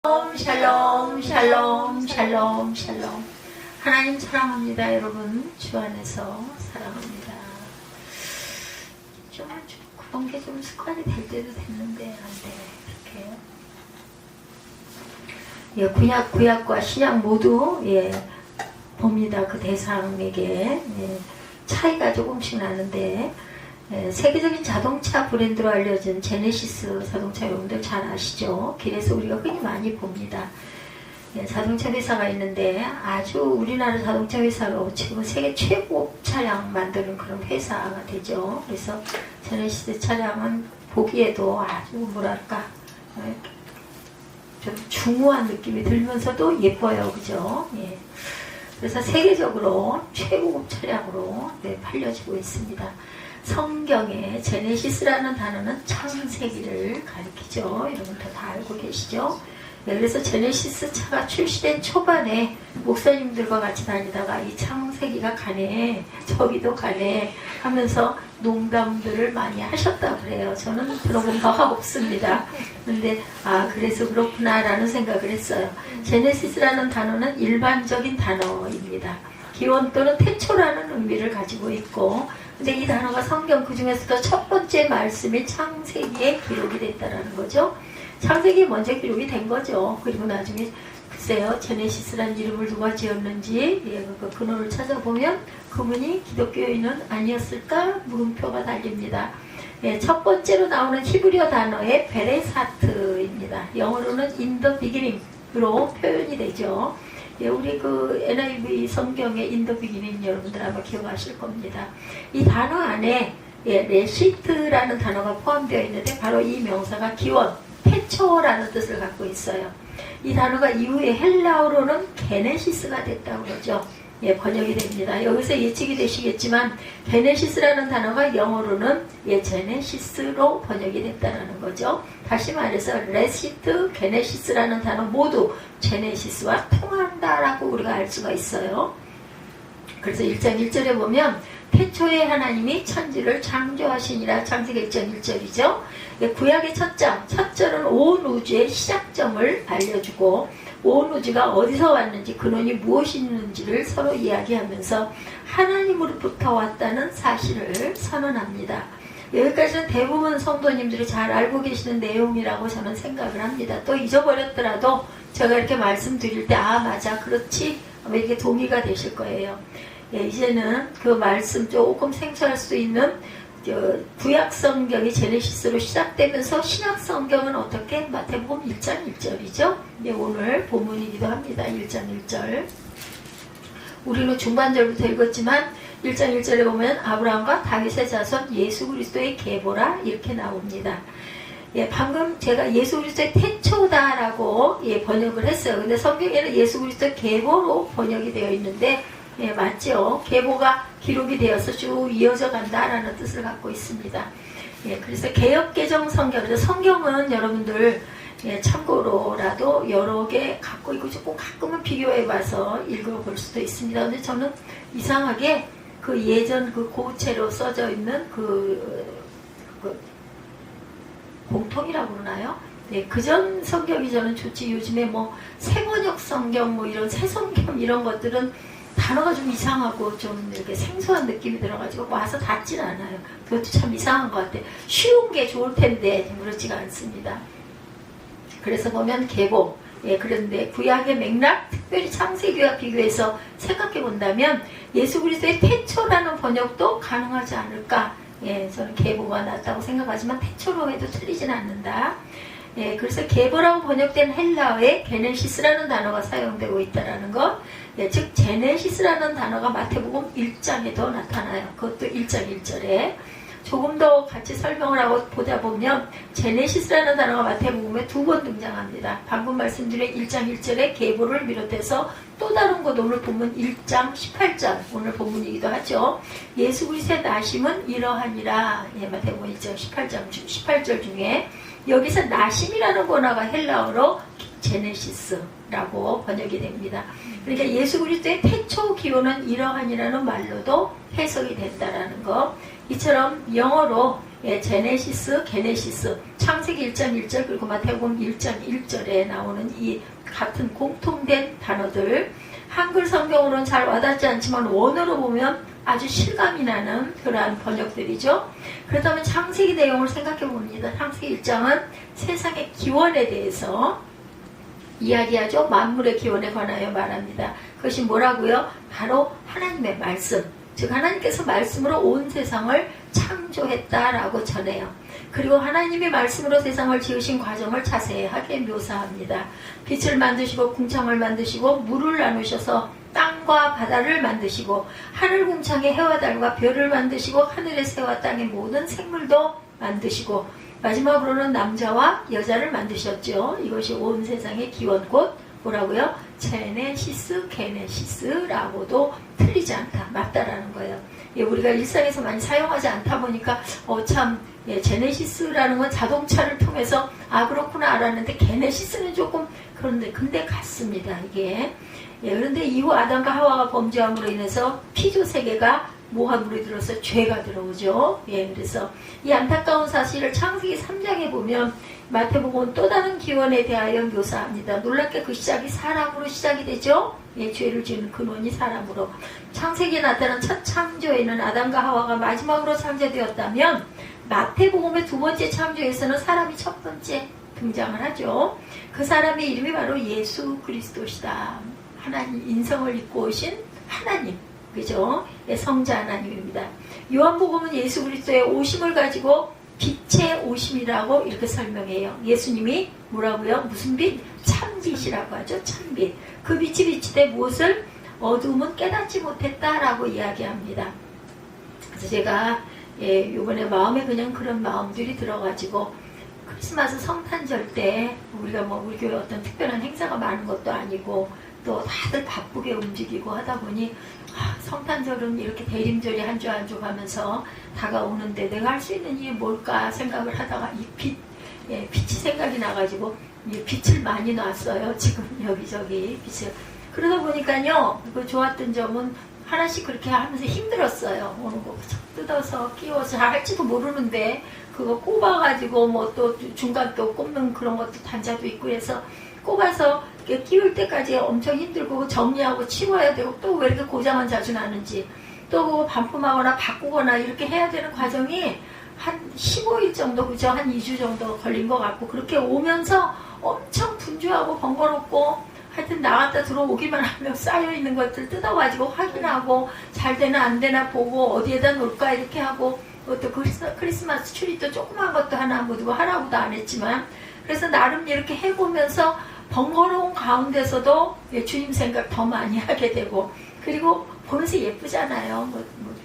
샬롬 샬롬 샬롬 샬롬. 하나님 사랑합니다. 여러분 주 안에서 사랑합니다. 좀 그런 게 좀 습관이 될 때도 됐는데 안 돼. 이렇게 구약과 신약 모두 봅니다. 그 대상에게 차이가 조금씩 나는데 세계적인 자동차 브랜드로 알려진 제네시스 자동차 여러분들 잘 아시죠? 길에서 우리가 흔히 많이 봅니다. 자동차 회사가 있는데 아주 우리나라 자동차 회사로 지금 세계 최고 차량 만드는 그런 회사가 되죠. 그래서 제네시스 차량은 보기에도 아주 뭐랄까 좀 중후한 느낌이 들면서도 예뻐요. 그죠? 그래서 세계적으로 최고급 차량으로 팔려지고 있습니다. 성경에 제네시스라는 단어는 창세기를 가리키죠. 여러분들 다 알고 계시죠? 그래서 제네시스 차가 출시된 초반에 목사님들과 같이 다니다가 이 창세기가 가네, 저기도 가네 하면서 농담들을 많이 하셨다고 그래요. 저는 들어본 바가 없습니다. 근데 그래서 그렇구나 라는 생각을 했어요. 제네시스라는 단어는 일반적인 단어입니다. 기원 또는 태초라는 의미를 가지고 있고, 근데 이 단어가 성경 그 중에서도 첫 번째 말씀이 창세기에 기록이 됐다라는 거죠. 창세기에 먼저 기록이 된 거죠. 그리고 나중에 글쎄요, 제네시스라는 이름을 누가 지었는지 그 근원을 찾아보면 그분이 기독교인은 아니었을까 물음표가 달립니다. 첫 번째로 나오는 히브리어 단어의 베레사트입니다. 영어로는 in the beginning으로 표현이 되죠. 우리 그 NIV 성경의 in the beginning 여러분들 아마 기억하실 겁니다. 이 단어 안에 레시트라는 단어가 포함되어 있는데 바로 이 명사가 기원, 태초라는 뜻을 갖고 있어요. 이 단어가 이후에 헬라어로는 게네시스가 됐다고 그러죠. 번역이 됩니다. 여기서 예측이 되시겠지만 게네시스라는 단어가 영어로는 제네시스로 번역이 됐다는 거죠. 다시 말해서 레시트, 게네시스라는 단어 모두 제네시스와 통한다라고 우리가 알 수가 있어요. 그래서 1장 1절에 보면 태초에 하나님이 천지를 창조하시니라. 창세기 1장 1절이죠. 구약의 첫 절은 온 우주의 시작점을 알려주고 온 우주가 어디서 왔는지 근원이 무엇이 있는지를 서로 이야기하면서 하나님으로부터 왔다는 사실을 선언합니다. 여기까지는 대부분 성도님들이 잘 알고 계시는 내용이라고 저는 생각을 합니다. 또 잊어버렸더라도 제가 이렇게 말씀드릴 때 맞아 그렇지 이렇게 동의가 되실 거예요. 이제는 그 말씀 조금 생소할 수 있는 구약 성경이 제네시스로 시작되면서 신약 성경은 어떻게? 마태복음 1장 1절이죠. 오늘 본문이기도 합니다. 1장 1절. 우리는 중반절부터 읽었지만 1장 1절에 보면 아브라함과 다윗의 자손 예수 그리스도의 계보라 이렇게 나옵니다. 방금 제가 예수 그리스도의 태초다라고 번역을 했어요. 근데 성경에는 예수 그리스도의 계보로 번역이 되어 있는데 맞죠. 계보가 기록이 되어서 쭉 이어져 간다라는 뜻을 갖고 있습니다. 그래서 개역개정 성경, 성경은 여러분들 참고로라도 여러 개 갖고 있고 조금 가끔은 비교해봐서 읽어볼 수도 있습니다. 근데 저는 이상하게 그 예전 그 고체로 써져 있는 그 공통이라고 그러나요? 그전 성경이 저는 좋지. 요즘에 새번역 성경 이런 새 성경 이런 것들은 단어가 좀 이상하고 좀 이렇게 생소한 느낌이 들어가지고 와서 닿진 않아요. 그것도 참 이상한 것 같아요. 쉬운 게 좋을 텐데 그렇지가 않습니다. 그래서 보면 계보, 그런데 구약의 맥락, 특별히 창세기와 비교해서 생각해 본다면 예수 그리스도의 태초라는 번역도 가능하지 않을까. 저는 계보가 낫다고 생각하지만 태초로 해도 틀리진 않는다. 그래서 계보라고 번역된 헬라어에 게네시스라는 단어가 사용되고 있다는 것. 즉 제네시스라는 단어가 마태복음 1장에도 나타나요. 그것도 1장 1절에. 조금 더 같이 설명을 하고 보다 보면 제네시스라는 단어가 마태복음에 2번 등장합니다. 방금 말씀드린 1장 1절에 계보를 비롯해서 또 다른 것 오늘 본문 1장 18절 오늘 본문이기도 하죠. 예수 그리스도의 나심은 이러하니라. 마태복음 1장 18절 중에 여기서 나심이라는 번호가 헬라어로 제네시스라고 번역이 됩니다. 그러니까 예수 그리스도의 태초 기원은 이러한이라는 말로도 해석이 된다라는 거. 이처럼 영어로 제네시스, 게네시스, 창세기 1장 1절 그리고 마태복음 1장 1절에 나오는 이 같은 공통된 단어들, 한글 성경으로는 잘 와닿지 않지만 원어로 보면 아주 실감이 나는 그러한 번역들이죠. 그렇다면 창세기 내용을 생각해 봅니다. 창세기 1장은 세상의 기원에 대해서 이야기하죠. 만물의 기원에 관하여 말합니다. 그것이 뭐라고요? 바로 하나님의 말씀, 즉 하나님께서 말씀으로 온 세상을 창조했다라고 전해요. 그리고 하나님이 말씀으로 세상을 지으신 과정을 자세하게 묘사합니다. 빛을 만드시고 궁창을 만드시고 물을 나누셔서 땅과 바다를 만드시고 하늘 궁창에 해와 달과 별을 만드시고 하늘의 새와 땅의 모든 생물도 만드시고 마지막으로는 남자와 여자를 만드셨죠. 이것이 온 세상의 기원, 곧 뭐라고요? 제네시스, 게네시스라고도 틀리지 않다, 맞다라는 거예요. 우리가 일상에서 많이 사용하지 않다 보니까 참 제네시스라는 건 자동차를 통해서 그렇구나 알았는데 게네시스는 조금 그런데 근데 같습니다. 이게 그런데 이후 아담과 하와가 범죄함으로 인해서 피조 세계가 모함으로 들어서 죄가 들어오죠. 그래서 이 안타까운 사실을 창세기 3장에 보면 마태복음은 또 다른 기원에 대하여 묘사합니다. 놀랍게 그 시작이 사람으로 시작이 되죠. 죄를 지은 근원이 사람으로. 창세기에 나타난 첫 창조에는 아담과 하와가 마지막으로 창조되었다면 마태복음의 두 번째 창조에서는 사람이 첫 번째 등장을 하죠. 그 사람의 이름이 바로 예수 그리스도시다. 하나님 인성을 입고 오신 하나님, 그죠? 성자 하나님입니다. 요한복음은 예수 그리스도의 오심을 가지고 빛의 오심이라고 이렇게 설명해요. 예수님이 뭐라고요? 무슨 빛? 참빛이라고 하죠. 참빛. 그 빛이 비치되 무엇을? 어두움은 깨닫지 못했다라고 이야기합니다. 그래서 제가 요번에 마음에 그냥 그런 마음들이 들어가지고 크리스마스 성탄절 때 우리가 우리 교회 어떤 특별한 행사가 많은 것도 아니고 또 다들 바쁘게 움직이고 하다 보니 성탄절은 이렇게 대림절이 한 주 한 주 가면서 다가오는데 내가 할 수 있는 일이 뭘까 생각을 하다가 이 빛이 생각이 나가지고 빛을 많이 놨어요. 지금 여기저기 빛을. 그러다 보니까요, 그 좋았던 점은 하나씩 그렇게 하면서 힘들었어요. 오는 거 뜯어서 끼워서 잘 할지도 모르는데 그거 꼽아가지고 또 중간 또 꼽는 그런 것도 단자도 있고 해서 꼽아서 끼울 때까지 엄청 힘들고 정리하고 치워야 되고 또 왜 이렇게 고장은 자주 나는지 또 그거 반품하거나 바꾸거나 이렇게 해야 되는 과정이 한 15일 정도, 그죠? 한 2주 정도 걸린 것 같고 그렇게 오면서 엄청 분주하고 번거롭고 하여튼 나갔다 들어오기만 하면 쌓여있는 것들 뜯어가지고 확인하고 잘 되나 안 되나 보고 어디에다 놓을까 이렇게 하고 또 크리스마스 트리도 조그만 것도 하나 뭐 누가 하라고도 안 했지만 그래서 나름 이렇게 해보면서 번거로운 가운데서도 주님 생각 더 많이 하게 되고 그리고 보면서 예쁘잖아요.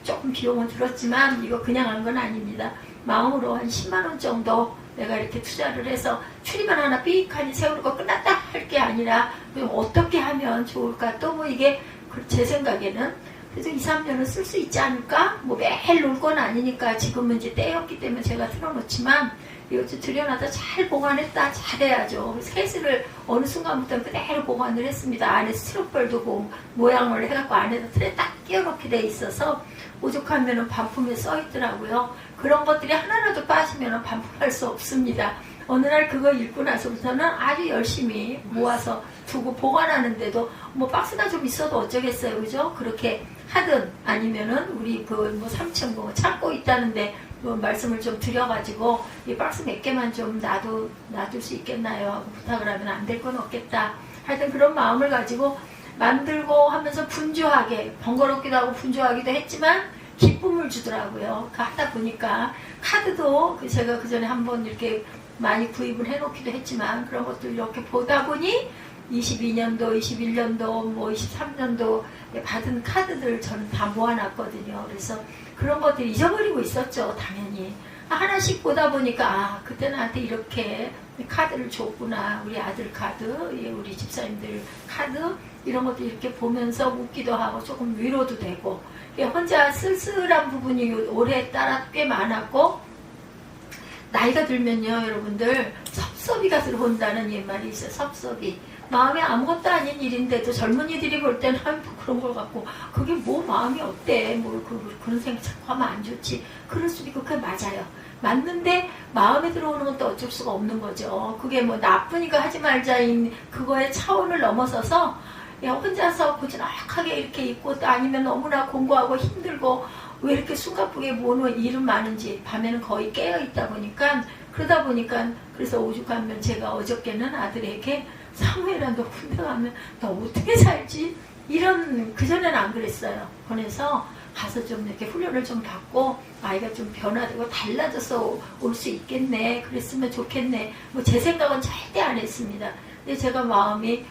조금 비용은 들었지만 이거 그냥 한 건 아닙니다. 마음으로 한 10만원 정도 내가 이렇게 투자를 해서 추리만 하나 삐익하니 세우고 끝났다 할 게 아니라 그럼 어떻게 하면 좋을까 또 이게 제 생각에는 그래도 2, 3년은 쓸 수 있지 않을까? 매일 놀 건 아니니까 지금은 이제 때였기 때문에 제가 틀어놓지만 이것도 들여놔서 잘 보관했다 잘해야죠. 케이스를 어느 순간부터 그대로 보관을 했습니다. 안에 스티로폴도 모양을 해갖고 안에다 틀에 딱 끼워놓게 돼 있어서 오죽하면 반품에 써있더라고요. 그런 것들이 하나라도 빠지면 반품할 수 없습니다. 어느 날 그거 읽고 나서부터는 아주 열심히 모아서 두고 보관하는데도 박스가 좀 있어도 어쩌겠어요, 그죠? 그렇게 하든 아니면은 우리 3층 창고 있다는데 말씀을 좀 드려가지고 이 박스 몇 개만 좀 놔둘 수 있겠나요? 하고 부탁을 하면 안 될 건 없겠다. 하여튼 그런 마음을 가지고 만들고 하면서 분주하게 번거롭기도 하고 분주하기도 했지만 기쁨을 주더라고요. 하다 보니까 카드도 제가 그 전에 한번 이렇게 많이 구입을 해놓기도 했지만 그런 것도 이렇게 보다 보니 22년도, 21년도, 23년도 받은 카드들 저는 다 모아놨거든요. 그래서 그런 것들 잊어버리고 있었죠, 당연히. 하나씩 보다 보니까 그때 나한테 이렇게 카드를 줬구나. 우리 아들 카드, 우리 집사님들 카드 이런 것도 이렇게 보면서 웃기도 하고 조금 위로도 되고 혼자 쓸쓸한 부분이 올해 따라 꽤 많았고 나이가 들면요, 여러분들 섭섭이가 들어온다는 옛말이 있어요. 섭섭이. 마음에 아무것도 아닌 일인데도 젊은이들이 볼 때는 뭐 그런 걸 갖고 그게 뭐 마음이 어때? 뭐 그런 생각 자꾸 하면 안 좋지. 그럴 수도 있고 그게 맞아요. 맞는데 마음에 들어오는 건 또 어쩔 수가 없는 거죠. 그게 뭐 나쁘니까 하지 말자인 그거의 차원을 넘어서서 그냥 혼자서 고즈넉하게 이렇게 있고 또 아니면 너무나 공부하고 힘들고 왜 이렇게 숨가쁘게 모는 일은 많은지 밤에는 거의 깨어있다 보니까 그러다 보니까 그래서 오죽하면 제가 어저께는 아들에게 사무엘아 너 군대 가면 너 어떻게 살지? 이런 그전에는 안 그랬어요. 그래서 가서 좀 이렇게 훈련을 좀 받고 아이가 좀 변화되고 달라져서 올 수 있겠네. 그랬으면 좋겠네. 뭐 제 생각은 절대 안 했습니다. 근데 제가 마음이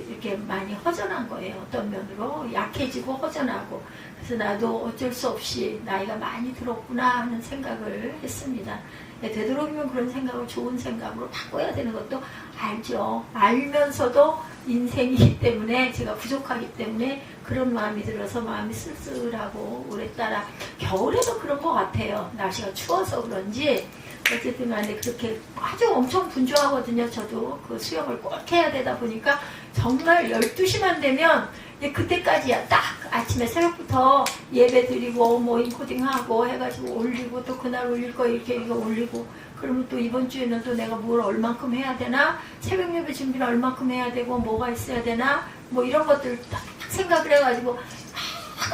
이렇게 많이 허전한 거예요. 어떤 면으로 약해지고 허전하고. 그래서 나도 어쩔 수 없이 나이가 많이 들었구나 하는 생각을 했습니다. 되도록이면 그런 생각을 좋은 생각으로 바꿔야 되는 것도 알죠. 알면서도 인생이기 때문에 제가 부족하기 때문에 그런 마음이 들어서 마음이 쓸쓸하고 오늘따라 겨울에도 그런 것 같아요. 날씨가 추워서 그런지 어쨌든 간에 그렇게 아주 엄청 분주하거든요. 저도 그 수영을 꼭 해야 되다 보니까 정말 12시만 되면 그때까지야 딱 아침에 새벽부터 예배 드리고 뭐 인코딩하고 해가지고 올리고 또 그날 올릴 거 이렇게 이거 올리고 그러면 또 이번 주에는 또 내가 뭘 얼만큼 해야 되나 새벽 예배 준비를 얼만큼 해야 되고 뭐가 있어야 되나 뭐 이런 것들 딱 생각을 해가지고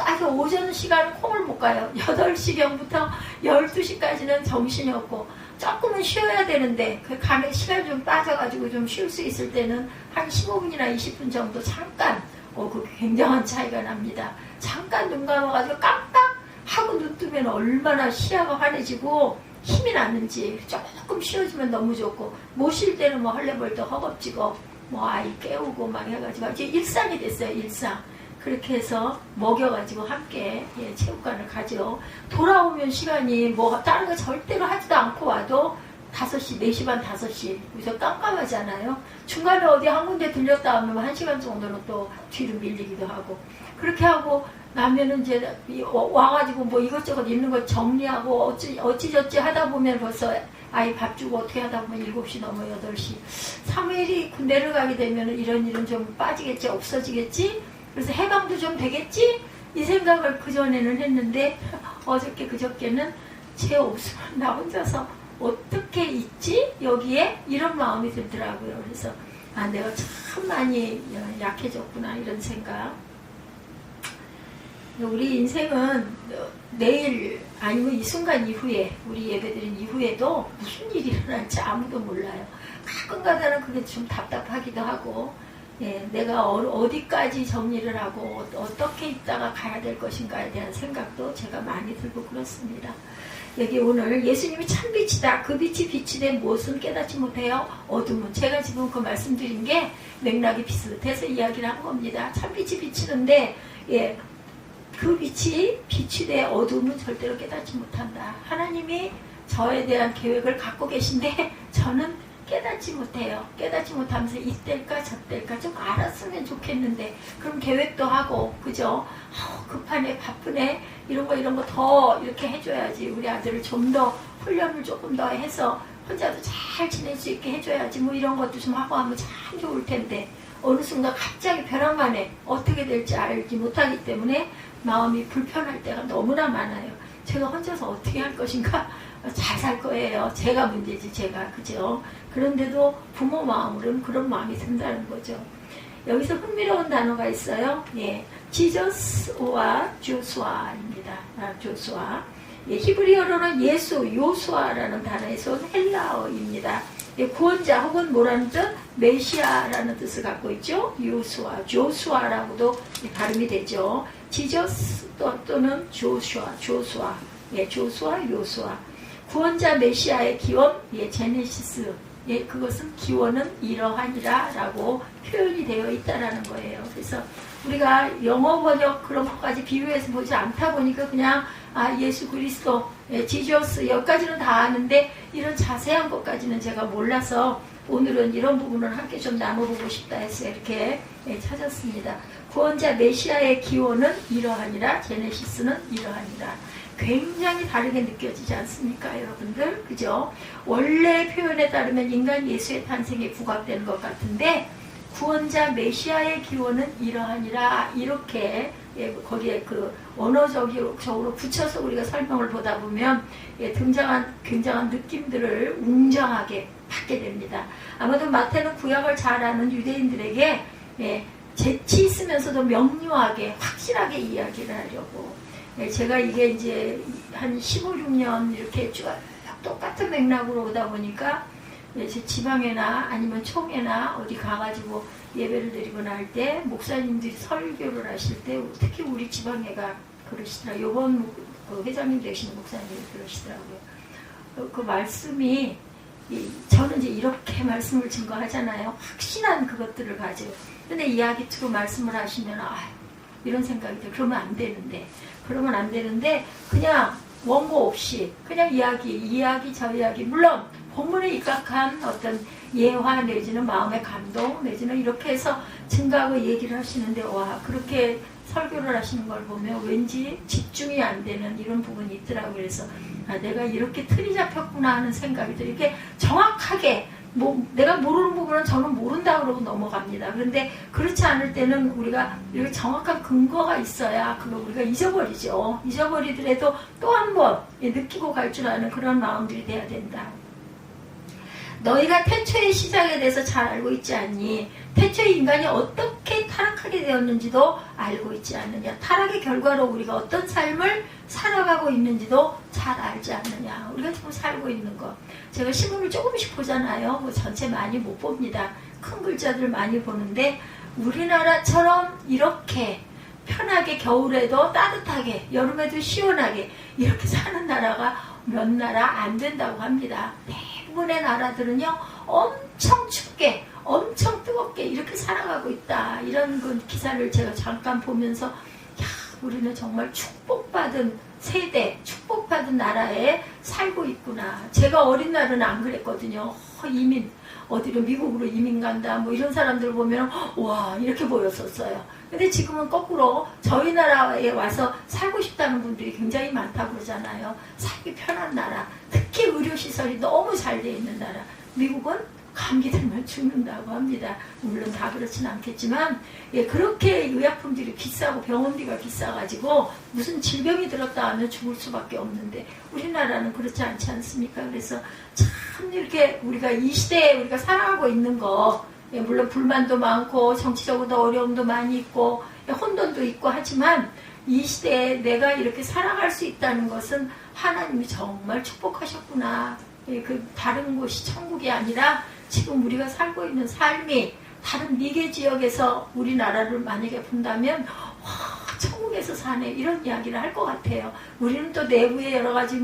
아주 오전 시간은 콩을 못 가요. 8시경부터 12시까지는 정신이 없고 조금은 쉬어야 되는데 그 간에 시간이 좀 빠져가지고 좀 쉴 수 있을 때는 한 15분이나 20분 정도 잠깐 그 굉장한 차이가 납니다. 잠깐 눈 감아가지고 깜빡 하고 눈 뜨면 얼마나 시야가 환해지고 힘이 나는지 조금 쉬어지면 너무 좋고 못 쉴 때는 뭐 헐레벌떡 허겁지겁 뭐 아이 깨우고 막 해가지고 이제 일상이 됐어요. 일상. 그렇게 해서 먹여가지고 함께 체육관을 가죠. 돌아오면 시간이 뭐 다른 거 절대로 하지도 않고 와도 5시, 4시 반, 5시 여기서 깜깜하잖아요. 중간에 어디 한 군데 들렸다 하면 1시간 정도는 또 뒤로 밀리기도 하고 그렇게 하고 나면은 이제 와가지고 뭐 이것저것 있는 거 정리하고 어찌저찌 하다 보면 벌써 아이 밥 주고 어떻게 하다 보면 7시 넘어 8시 사무엘이 군대를 가게 되면 이런 일은 좀 빠지겠지 없어지겠지 그래서 해방도 좀 되겠지 이 생각을 그전에는 했는데 어저께 그저께는 제 옷을 나 혼자서 어떻게 있지 여기에 이런 마음이 들더라고요. 그래서 내가 참 많이 약해졌구나 이런 생각. 우리 인생은 내일 아니면 이 순간 이후에 우리 예배드린 이후에도 무슨 일이 일어날지 아무도 몰라요. 가끔가다는 그게 좀 답답하기도 하고 내가 어디까지 정리를 하고 어떻게 있다가 가야 될 것인가에 대한 생각도 제가 많이 들고 그렇습니다. 여기 오늘 예수님이 참 빛이다. 그 빛이 비치되 무엇은 깨닫지 못해요. 어둠은. 제가 지금 그 말씀드린 게 맥락이 비슷해서 이야기를 한 겁니다. 참 빛이 비치는데 그 빛이 비치되 어둠은 절대로 깨닫지 못한다. 하나님이 저에 대한 계획을 갖고 계신데 저는 깨닫지 못해요. 깨닫지 못하면서 이때일까 저때일까 좀 알았으면 좋겠는데 그럼 계획도 하고 그죠? 급하네 바쁘네 이런 거 더 이렇게 해줘야지 우리 아들을 좀 더 훈련을 조금 더 해서 혼자도 잘 지낼 수 있게 해줘야지 뭐 이런 것도 좀 하고 하면 참 좋을 텐데 어느 순간 갑자기 벼랑간에 어떻게 될지 알지 못하기 때문에 마음이 불편할 때가 너무나 많아요. 제가 혼자서 어떻게 할 것인가 잘 살 거예요. 제가 문제지 제가 그죠? 그런데도 부모 마음으로는 그런 마음이 든다는 거죠. 여기서 흥미로운 단어가 있어요. 지저스와 조수아입니다. 조수아. 히브리어로는 예수, 요수아라는 단어에서 온 헬라어입니다. 구원자 혹은 뭐라는 뜻? 메시아라는 뜻을 갖고 있죠. 요수아, 조수아라고도 발음이 되죠. 지저스 또는 조수아. 조수아, 요수아. 구원자 메시아의 기원, 제네시스. 그것은 기원은 이러하니라 라고 표현이 되어 있다라는 거예요. 그래서 우리가 영어 번역 그런 것까지 비교해서 보지 않다 보니까 그냥 예수 그리스도, 지저스 여기까지는 다 아는데 이런 자세한 것까지는 제가 몰라서 오늘은 이런 부분을 함께 좀 나눠보고 싶다 해서 이렇게 찾았습니다. 구원자 메시아의 기원은 이러하니라, 제네시스는 이러하니라. 굉장히 다르게 느껴지지 않습니까, 여러분들? 그죠? 원래 표현에 따르면 인간 예수의 탄생에 부각되는 것 같은데, 구원자 메시아의 기원은 이러하니라, 이렇게 거기에 그 원어적으로 붙여서 우리가 설명을 보다 보면 등장한 굉장한 느낌들을 웅장하게 받게 됩니다. 아마도 마태는 구약을 잘 아는 유대인들에게 재치 있으면서도 명료하게 확실하게 이야기를 하려고, 제가 이게 이제 한 15, 16년 이렇게 쭉 똑같은 맥락으로 오다 보니까 제 지방에나 아니면 총회나 어디 가가지고 예배를 드리거나 할 때 목사님들이 설교를 하실 때 특히 우리 지방회가 그러시더라고요. 요번 그 회장님 되시는 목사님이 그러시더라고요. 그 말씀이 저는 이제 이렇게 말씀을 증거하잖아요. 확신한 그것들을 가지고. 근데 이야기 투로 말씀을 하시면 이런 생각이 들어요. 그러면 안 되는데 그냥 원고 없이 그냥 이야기 저 이야기, 물론 본문에 입각한 어떤 예화 내지는 마음의 감동 내지는 이렇게 해서 증가하고 얘기를 하시는데, 그렇게 설교를 하시는 걸 보면 왠지 집중이 안 되는 이런 부분이 있더라고요. 그래서 내가 이렇게 틀이 잡혔구나 하는 생각이 들어요. 이렇게 정확하게 내가 모르는 부분은 저는 모른다 그러고 넘어갑니다. 그런데 그렇지 않을 때는 우리가 이렇게 정확한 근거가 있어야 그걸 우리가 잊어버리죠. 잊어버리더라도 또 한 번 느끼고 갈 줄 아는 그런 마음들이 돼야 된다. 너희가 태초의 시작에 대해서 잘 알고 있지 않니? 태초의 인간이 어떻게 타락하게 되었는지도 알고 있지 않느냐? 타락의 결과로 우리가 어떤 삶을 살아가고 있는지도 잘 알지 않느냐? 우리가 지금 살고 있는 것. 제가 신문을 조금씩 보잖아요. 전체 많이 못 봅니다. 큰 글자들 많이 보는데 우리나라처럼 이렇게 편하게 겨울에도 따뜻하게 여름에도 시원하게 이렇게 사는 나라가 몇 나라 안 된다고 합니다. 대부분의 나라들은요 엄청 춥게 엄청 뜨겁게 이렇게 살아가고 있다. 이런 그 기사를 제가 잠깐 보면서 우리는 정말 축복받은 세대, 축복받은 나라에 살고 있구나. 제가 어린 날은 안 그랬거든요. 이민 어디로 미국으로 이민 간다 뭐 이런 사람들 보면 와 이렇게 보였었어요. 근데 지금은 거꾸로 저희 나라에 와서 살고 싶다는 분들이 굉장히 많다고 그러잖아요. 살기 편한 나라, 특히 의료시설이 너무 잘 돼 있는 나라. 미국은 감기 들면 죽는다고 합니다. 물론 다 그렇진 않겠지만 그렇게 의약품들이 비싸고 병원비가 비싸가지고 무슨 질병이 들었다 하면 죽을 수밖에 없는데 우리나라는 그렇지 않지 않습니까? 그래서 참 이렇게 우리가 이 시대에 우리가 살아가고 있는 거, 물론 불만도 많고 정치적으로도 어려움도 많이 있고 혼돈도 있고 하지만 이 시대에 내가 이렇게 살아갈 수 있다는 것은 하나님이 정말 축복하셨구나. 그 다른 곳이 천국이 아니라 지금 우리가 살고 있는 삶이 다른 미개 지역에서 우리나라를 만약에 본다면 천국에서 사네 이런 이야기를 할 것 같아요. 우리는 또 내부에 여러 가지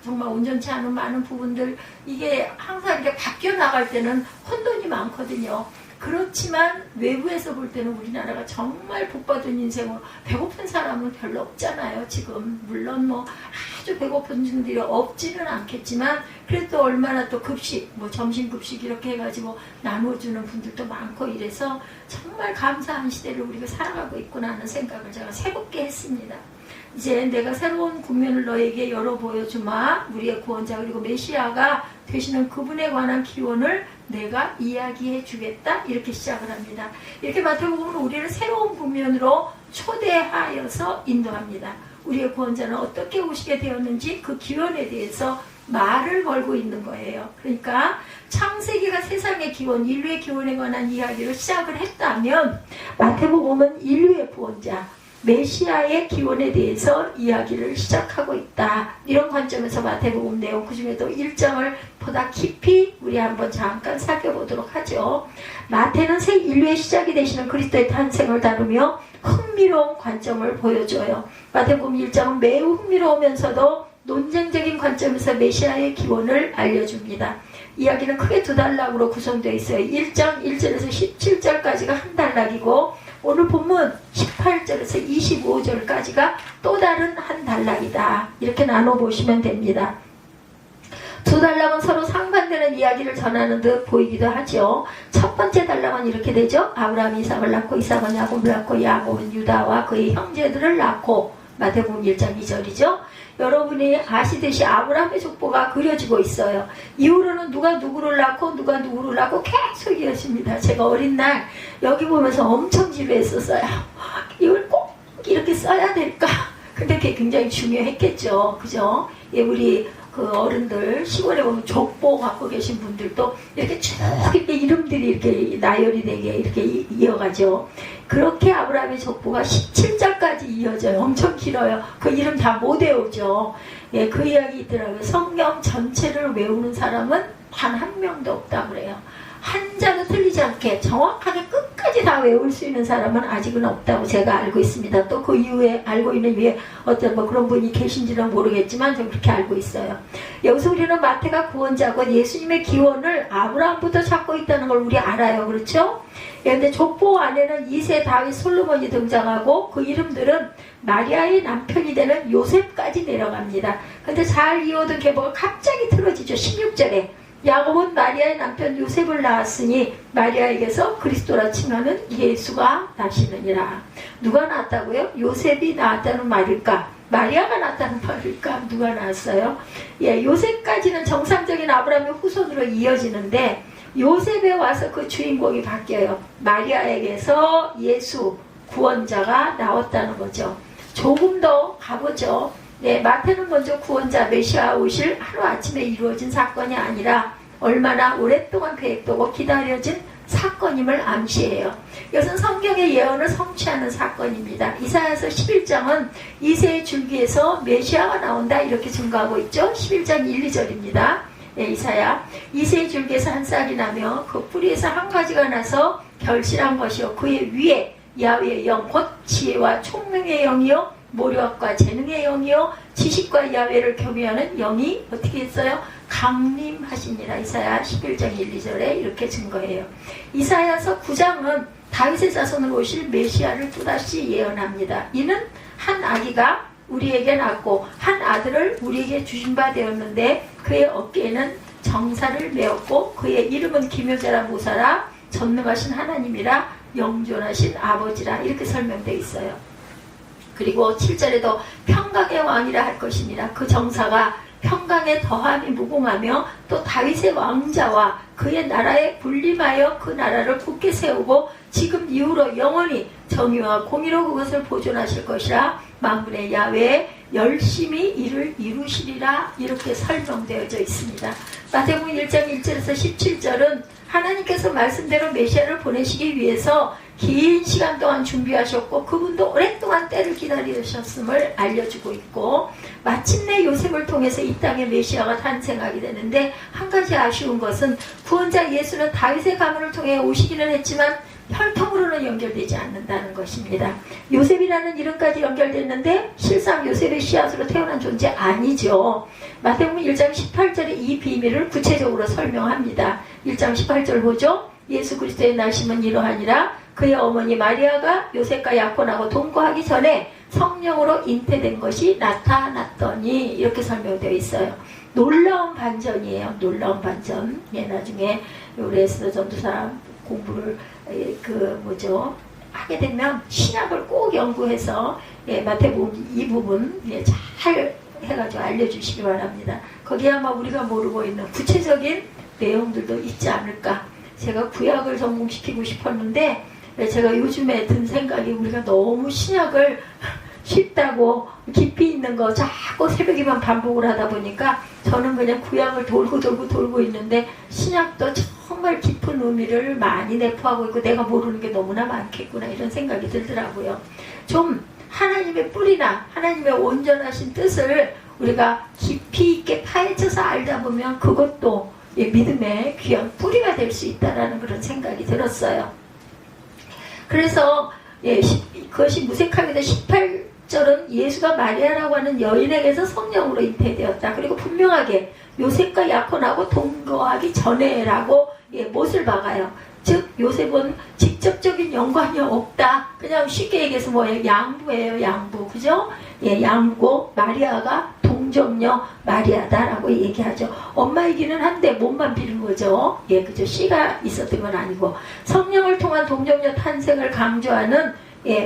정말 온전치 않은 많은 부분들 이게 항상 이렇게 바뀌어 나갈 때는 혼돈이 많거든요. 그렇지만 외부에서 볼 때는 우리나라가 정말 복받은 인생으로 배고픈 사람은 별로 없잖아요. 지금 물론 아주 배고픈 분들이 없지는 않겠지만 그래도 얼마나 또 급식 점심급식 이렇게 해가지고 나눠주는 분들도 많고 이래서 정말 감사한 시대를 우리가 살아가고 있구나 하는 생각을 제가 새롭게 했습니다. 이제 내가 새로운 국면을 너에게 열어 보여주마. 우리의 구원자 그리고 메시아가 되시는 그분에 관한 기원을 내가 이야기해 주겠다. 이렇게 시작을 합니다. 이렇게 마태복음은 우리를 새로운 국면으로 초대하여서 인도합니다. 우리의 구원자는 어떻게 오시게 되었는지 그 기원에 대해서 말을 걸고 있는 거예요. 그러니까 창세기가 세상의 기원, 인류의 기원에 관한 이야기를 시작을 했다면 마태복음은 인류의 구원자 메시아의 기원에 대해서 이야기를 시작하고 있다. 이런 관점에서 마태복음 내용 그중에도 1장을 보다 깊이 우리 한번 잠깐 살펴보도록 하죠. 마태는 새 인류의 시작이 되시는 그리스도의 탄생을 다루며 흥미로운 관점을 보여줘요. 마태복음 1장은 매우 흥미로우면서도 논쟁적인 관점에서 메시아의 기원을 알려줍니다. 이야기는 크게 두 단락으로 구성되어 있어요. 1장 1절에서 17절까지가 한 단락이고 오늘 본문 18절에서 25절까지가 또 다른 한 단락이다. 이렇게 나눠보시면 됩니다. 두 단락은 서로 상반되는 이야기를 전하는 듯 보이기도 하죠. 첫 번째 단락은 이렇게 되죠. 아브라함이 이삭을 낳고 이삭은 야곱을 낳고 야곱은 유다와 그의 형제들을 낳고 마태복음 1장 2절이죠. 여러분이 아시듯이 아브라함의 족보가 그려지고 있어요. 이후로는 누가 누구를 낳고 누가 누구를 낳고 계속 이어집니다. 제가 어린 날 여기 보면서 엄청 지루했었어요. 이걸 꼭 이렇게 써야 될까? 근데 그게 굉장히 중요했겠죠. 그죠? 예, 우리 그 어른들 시골에 보면 족보 갖고 계신 분들도 이렇게 쭉 이렇게 이름들이 이렇게 나열이 되게 이렇게 이어가죠. 그렇게 아브라함의 족보가 17장까지 이어져요. 엄청 길어요. 그 이름 다 못 외우죠. 예, 그 이야기 있더라고요. 성경 전체를 외우는 사람은 단 한 명도 없다고 그래요. 한 자도 틀리지 않게 정확하게 끝까지 다 외울 수 있는 사람은 아직은 없다고 제가 알고 있습니다. 또 그 이후에 알고 있는 위에 어떤 뭐 그런 분이 계신지는 모르겠지만 좀 그렇게 알고 있어요. 여기서 우리는 마태가 구원자고 예수님의 기원을 아브라함부터 찾고 있다는 걸 우리 알아요. 그렇죠? 그런데 족보 안에는 2세 다윗 솔로몬이 등장하고 그 이름들은 마리아의 남편이 되는 요셉까지 내려갑니다. 근데 잘 이어둔 계보가 갑자기 틀어지죠. 16절에 야곱은 마리아의 남편 요셉을 낳았으니 마리아에게서 그리스도라 칭하는 예수가 나시느니라. 누가 낳았다고요? 요셉이 낳았다는 말일까? 마리아가 낳았다는 말일까? 누가 낳았어요? 예, 요셉까지는 정상적인 아브라함의 후손으로 이어지는데 요셉에 와서 그 주인공이 바뀌어요. 마리아에게서 예수 구원자가 나왔다는 거죠. 조금 더 가보죠. 네, 마태는 먼저 구원자 메시아 오실 하루아침에 이루어진 사건이 아니라 얼마나 오랫동안 계획되고 기다려진 사건임을 암시해요. 이것은 성경의 예언을 성취하는 사건입니다. 이사야서 11장은 이새의 줄기에서 메시아가 나온다 이렇게 증거하고 있죠. 11장 1, 2절입니다. 네, 이사야 이새의 줄기에서 한 쌀이 나며 그 뿌리에서 한 가지가 나서 결실한 것이요 그의 위에 야훼의 영 곧 지혜와 총명의 영이요 모략과 재능의 영이요 지식과 야훼를 경외하는 영이 어떻게 했어요? 강림하시니라. 이사야 11장 1, 2절에 이렇게 증거해요. 이사야서 9장은 다윗의 자손으로 오실 메시아를 또다시 예언합니다. 이는 한 아기가 우리에게 낳고 한 아들을 우리에게 주신 바 되었는데 그의 어깨에는 정사를 메었고 그의 이름은 기묘자라 모사라 전능하신 하나님이라 영존하신 아버지라 이렇게 설명되어 있어요. 그리고 7절에도 평강의 왕이라 할 것이니라. 그 정사가 평강의 더함이 무궁하며 또 다윗의 왕자와 그의 나라에 군림하여 그 나라를 굳게 세우고 지금 이후로 영원히 정의와 공의로 그것을 보존하실 것이라. 만군의 야훼 열심히 이를 이루시리라 이렇게 설명되어져 있습니다. 마태복음 1장 1절에서 17절은 하나님께서 말씀대로 메시아를 보내시기 위해서 긴 시간 동안 준비하셨고 그분도 오랫동안 때를 기다리셨음을 알려주고 있고 마침내 요셉을 통해서 이 땅에 메시아가 탄생하게 되는데 한 가지 아쉬운 것은 구원자 예수는 다윗의 가문을 통해 오시기는 했지만 혈통으로는 연결되지 않는다는 것입니다. 요셉이라는 이름까지 연결됐는데 실상 요셉의 씨앗으로 태어난 존재 아니죠. 마태복음 1장 18절에 이 비밀을 구체적으로 설명합니다. 1장 18절 보죠. 예수 그리스도의 나심은 이러하니라. 그의 어머니 마리아가 요셉과 약혼하고 동거하기 전에 성령으로 잉태된 것이 나타났더니 이렇게 설명되어 있어요. 놀라운 반전이에요. 놀라운 반전. 예, 나중에 우리 에스더 전도사 공부를 하게 되면 신약을 꼭 연구해서 예, 마태복음 이 부분 예, 잘 해가지고 알려주시기 바랍니다. 거기에 아마 우리가 모르고 있는 구체적인 내용들도 있지 않을까. 제가 구약을 전공시키고 싶었는데 제가 요즘에 든 생각이 우리가 너무 신약을 쉽다고 깊이 있는 거 자꾸 새벽에만 반복을 하다 보니까 저는 그냥 구약을 돌고 있는데 신약도 정말 깊은 의미를 많이 내포하고 있고 내가 모르는 게 너무나 많겠구나 이런 생각이 들더라고요. 좀 하나님의 뿌리나 하나님의 온전하신 뜻을 우리가 깊이 있게 파헤쳐서 알다 보면 그것도 믿음의 귀한 뿌리가 될 수 있다라는 그런 생각이 들었어요. 그래서 그것이 무색하게도 18절은 예수가 마리아라고 하는 여인에게서 성령으로 잉태되었다. 그리고 분명하게 요셉과 약혼하고 동거하기 전에라고 못을 박아요. 즉 요셉은 직접적인 연관이 없다. 그냥 쉽게 얘기해서 뭐예요? 양부예요. 양부. 그죠? 예, 양부고 마리아가 동정녀 마리아다라고 얘기하죠. 엄마이기는 한데 몸만 비는 거죠. 예, 그죠? 씨가 있었던 건 아니고 성령을 통한 동정녀 탄생을 강조하는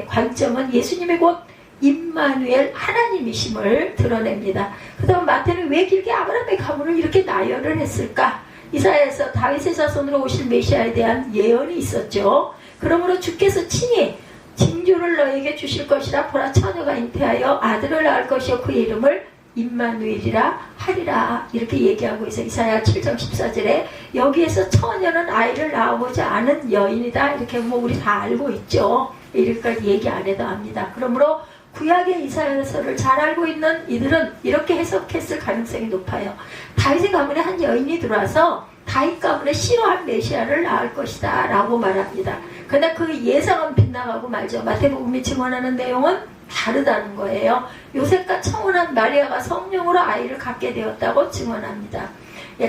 관점은 예수님의 곧 임마누엘 하나님이심을 드러냅니다. 그 다음 마태는 왜 길게 아브라함의 가문을 이렇게 나열을 했을까? 이사야에서 다윗의 자손으로 오실 메시아에 대한 예언이 있었죠. 그러므로 주께서 친히 징조를 너에게 주실 것이라. 보라, 처녀가 잉태하여 아들을 낳을 것이요 그의 이름을 임마누엘이라 하리라. 이렇게 얘기하고 있어요. 이사야 7장 14절에 여기에서 처녀는 아이를 낳아보지 않은 여인이다. 이렇게 우리 다 알고 있죠. 이렇게까지 얘기 안 해도 합니다. 그러므로 구약의 이사야서를 잘 알고 있는 이들은 이렇게 해석했을 가능성이 높아요. 다윗의 가문에 한 여인이 들어와서 다윗 가문의 싫어한 메시아를 낳을 것이다 라고 말합니다. 그러나 그 예상은 빗나가고 말죠. 마태복음이 증언하는 내용은 다르다는 거예요. 요셉과 청혼한 마리아가 성령으로 아이를 갖게 되었다고 증언합니다.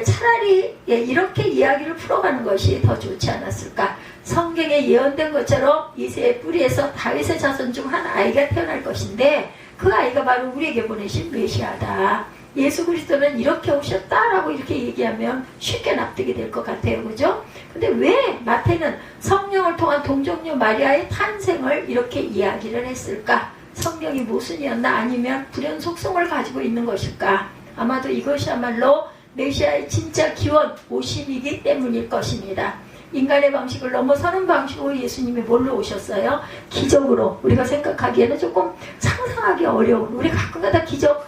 차라리 이렇게 이야기를 풀어가는 것이 더 좋지 않았을까. 성경에 예언된 것처럼 이새의 뿌리에서 다윗의 자손 중 한 아이가 태어날 것인데 그 아이가 바로 우리에게 보내신 메시아다. 예수 그리스도는 이렇게 오셨다라고 이렇게 얘기하면 쉽게 납득이 될 것 같아요. 그죠? 근데 왜 마태는 성령을 통한 동정녀 마리아의 탄생을 이렇게 이야기를 했을까? 성경이 모순이었나? 아니면 불연 속성을 가지고 있는 것일까? 아마도 이것이야말로 메시아의 진짜 기원, 오심이기 때문일 것입니다. 인간의 방식을 넘어서는 방식으로 예수님이 뭘로 오셨어요? 기적으로. 우리가 생각하기에는 조금 상상하기 어려운, 우리 가끔가다 기적,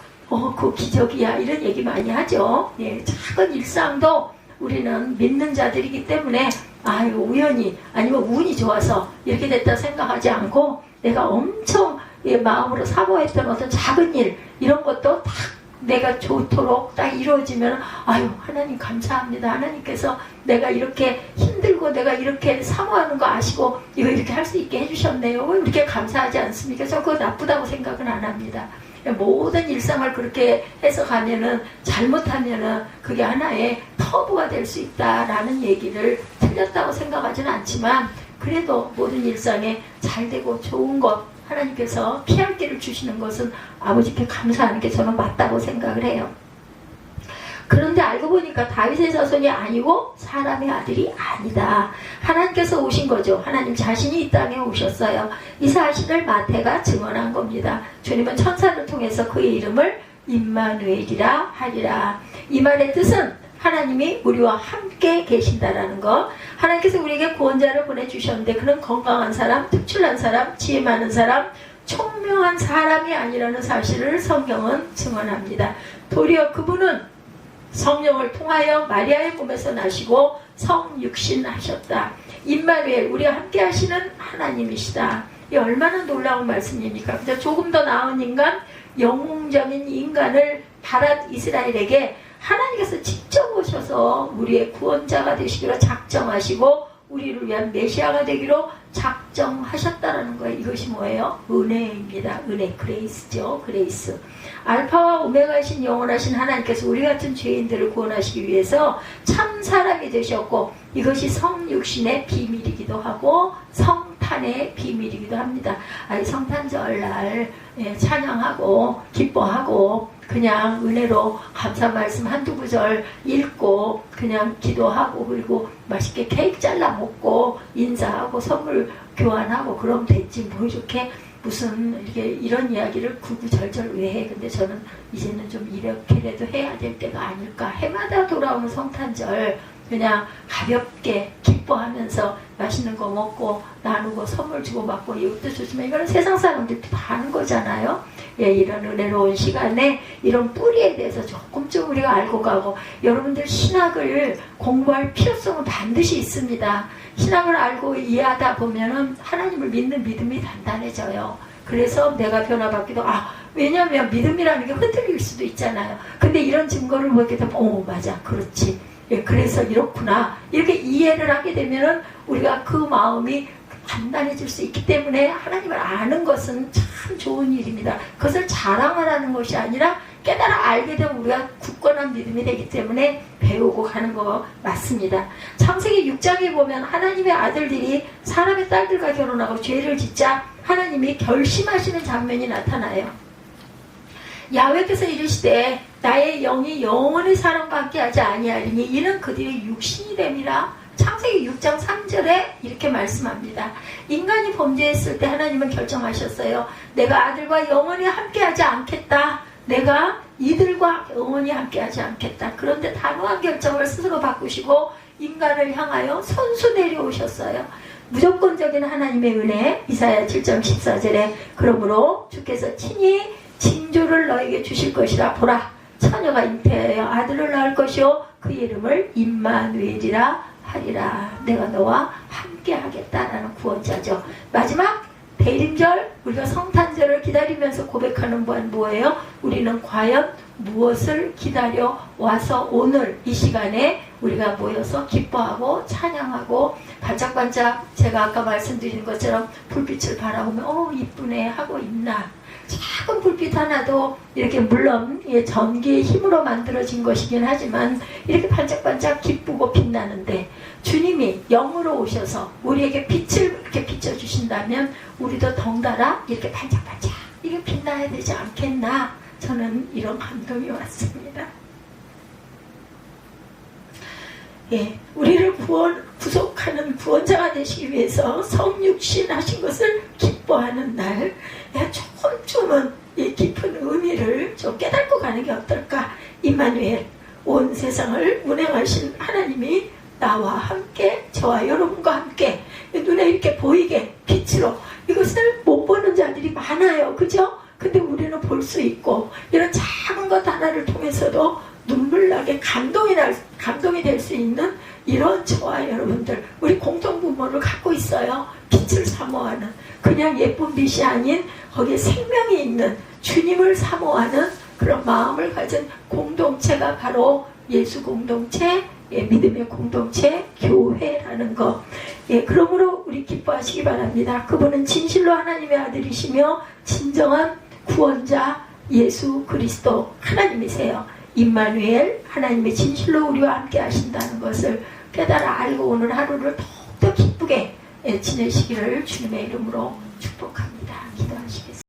그 기적이야 이런 얘기 많이 하죠. 작은 일상도 우리는 믿는 자들이기 때문에 우연히 아니면 운이 좋아서 이렇게 됐다 생각하지 않고 내가 엄청 마음으로 사모했던 어떤 작은 일 이런 것도 딱 내가 좋도록 딱 이루어지면 하나님 감사합니다. 하나님께서 내가 이렇게 힘들고 내가 이렇게 사모하는 거 아시고 이거 이렇게 할 수 있게 해주셨네요. 왜 이렇게 감사하지 않습니까? 저 그거 나쁘다고 생각은 안 합니다. 모든 일상을 그렇게 해석하면은 잘못하면은 그게 하나의 터부가 될 수 있다라는 얘기를 틀렸다고 생각하지는 않지만 그래도 모든 일상에 잘되고 좋은 것 하나님께서 피할 길을 주시는 것은 아버지께 감사하는 게 저는 맞다고 생각을 해요. 그런데 알고 보니까 다윗의 자손이 아니고 사람의 아들이 아니다. 하나님께서 오신 거죠. 하나님 자신이 이 땅에 오셨어요. 이 사실을 마태가 증언한 겁니다. 주님은 천사를 통해서 그의 이름을 임마누엘이라 하리라. 이 말의 뜻은 하나님이 우리와 함께 계신다라는 것. 하나님께서 우리에게 구원자를 보내주셨는데 그는 건강한 사람, 특출난 사람, 지혜 많은 사람, 총명한 사람이 아니라는 사실을 성경은 증언합니다. 도리어 그분은 성령을 통하여 마리아의 몸에서 나시고 성육신하셨다. 임마누엘, 우리와 함께 하시는 하나님이시다. 이 얼마나 놀라운 말씀입니까? 그저 조금 더 나은 인간, 영웅적인 인간을 바란 이스라엘에게 하나님께서 직접 오셔서 우리의 구원자가 되시기로 작정하시고 우리를 위한 메시아가 되기로 작정하셨다라는 거예요. 이것이 뭐예요? 은혜입니다. 은혜, 그레이스죠. 그레이스. 알파와 오메가이신 영원하신 하나님께서 우리 같은 죄인들을 구원하시기 위해서 참 사람이 되셨고 이것이 성육신의 비밀이기도 하고 성탄의 비밀이기도 합니다. 성탄절날 찬양하고 기뻐하고 그냥 은혜로 감사 말씀 한두 구절 읽고 그냥 기도하고 그리고 맛있게 케이크 잘라 먹고 인사하고 선물 교환하고 그러면 됐지 뭐 이렇게 무슨 이런 이야기를 구구절절 왜 해? 근데 저는 이제는 좀 이렇게라도 해야 될 때가 아닐까. 해마다 돌아오는 성탄절 그냥 가볍게 기뻐하면서 맛있는 거 먹고 나누고 선물 주고받고 이것도 좋지만 이거는 세상 사람들도 다 하는 거잖아요. 이런 은혜로운 시간에 이런 뿌리에 대해서 조금 우리가 알고 가고 여러분들 신학을 공부할 필요성은 반드시 있습니다. 신학을 알고 이해하다 보면은 하나님을 믿는 믿음이 단단해져요. 그래서 내가 변화받기도 왜냐하면 믿음이라는 게 흔들릴 수도 있잖아요. 근데 이런 증거를 보게 되면 맞아 그렇지. 그래서 이렇구나 이렇게 이해를 하게 되면은 우리가 그 마음이 단단해질 수 있기 때문에 하나님을 아는 것은 참 좋은 일입니다. 그것을 자랑하라는 것이 아니라 깨달아 알게 되면 우리가 굳건한 믿음이 되기 때문에 배우고 가는 거 맞습니다. 창세기 6장에 보면 하나님의 아들들이 사람의 딸들과 결혼하고 죄를 짓자 하나님이 결심하시는 장면이 나타나요. 야훼께서 이르시되 나의 영이 영원히 사람과 함께 하지 아니하리니 이는 그들의 육신이 됨이라 창세기 6장 3절에 이렇게 말씀합니다. 인간이 범죄했을 때 하나님은 결정하셨어요. 내가 아들과 영원히 함께하지 않겠다. 내가 이들과 영원히 함께하지 않겠다. 그런데 단호한 결정을 스스로 바꾸시고 인간을 향하여 손수 내려오셨어요. 무조건적인 하나님의 은혜. 이사야 7장 14절에 그러므로 주께서 친히 징조를 너에게 주실 것이라. 보라, 처녀가 잉태하여 아들을 낳을 것이요 그 이름을 임마누엘이라 하리라. 내가 너와 함께 하겠다라는 구원자죠. 마지막 대림절, 우리가 성탄절을 기다리면서 고백하는 바는 뭐예요? 우리는 과연 무엇을 기다려 와서 오늘 이 시간에 우리가 모여서 기뻐하고 찬양하고 반짝반짝, 제가 아까 말씀드린 것처럼 불빛을 바라보며 이쁘네 하고 있나? 작은 불빛 하나도 이렇게, 물론 전기의 힘으로 만들어진 것이긴 하지만 이렇게 반짝반짝 기쁘고 빛나는데, 주님이 영으로 오셔서 우리에게 빛을 이렇게 비춰주신다면 우리도 덩달아 이렇게 반짝반짝 이게 빛나야 되지 않겠나? 저는 이런 감동이 왔습니다. 우리를 구속하는 구원자가 되시기 위해서 성육신 하신 것을 기뻐하는 날, 조금은 이 깊은 의미를 좀 깨닫고 가는 게 어떨까? 임마누엘, 온 세상을 운행하신 하나님이 나와 함께, 저와 여러분과 함께 눈에 이렇게 보이게 빛으로, 이것을 못 보는 자들이 많아요. 그죠? 근데 우리는 볼 수 있고, 이런 작은 것 하나를 통해서도 눈물나게 감동이 될 수 있는 이런 저와 여러분들, 우리 공동부모를 갖고 있어요. 빛을 사모하는, 그냥 예쁜 빛이 아닌 거기에 생명이 있는 주님을 사모하는 그런 마음을 가진 공동체가 바로 예수 공동체, 믿음의 공동체, 교회라는 것. 그러므로 우리 기뻐하시기 바랍니다. 그분은 진실로 하나님의 아들이시며 진정한 구원자 예수 그리스도 하나님이세요. 임마누엘, 하나님의 진실로 우리와 함께 하신다는 것을 깨달아 알고 오늘 하루를 더욱더 기쁘게 지내시기를 주님의 이름으로 축복합니다. 기도하시겠습니다.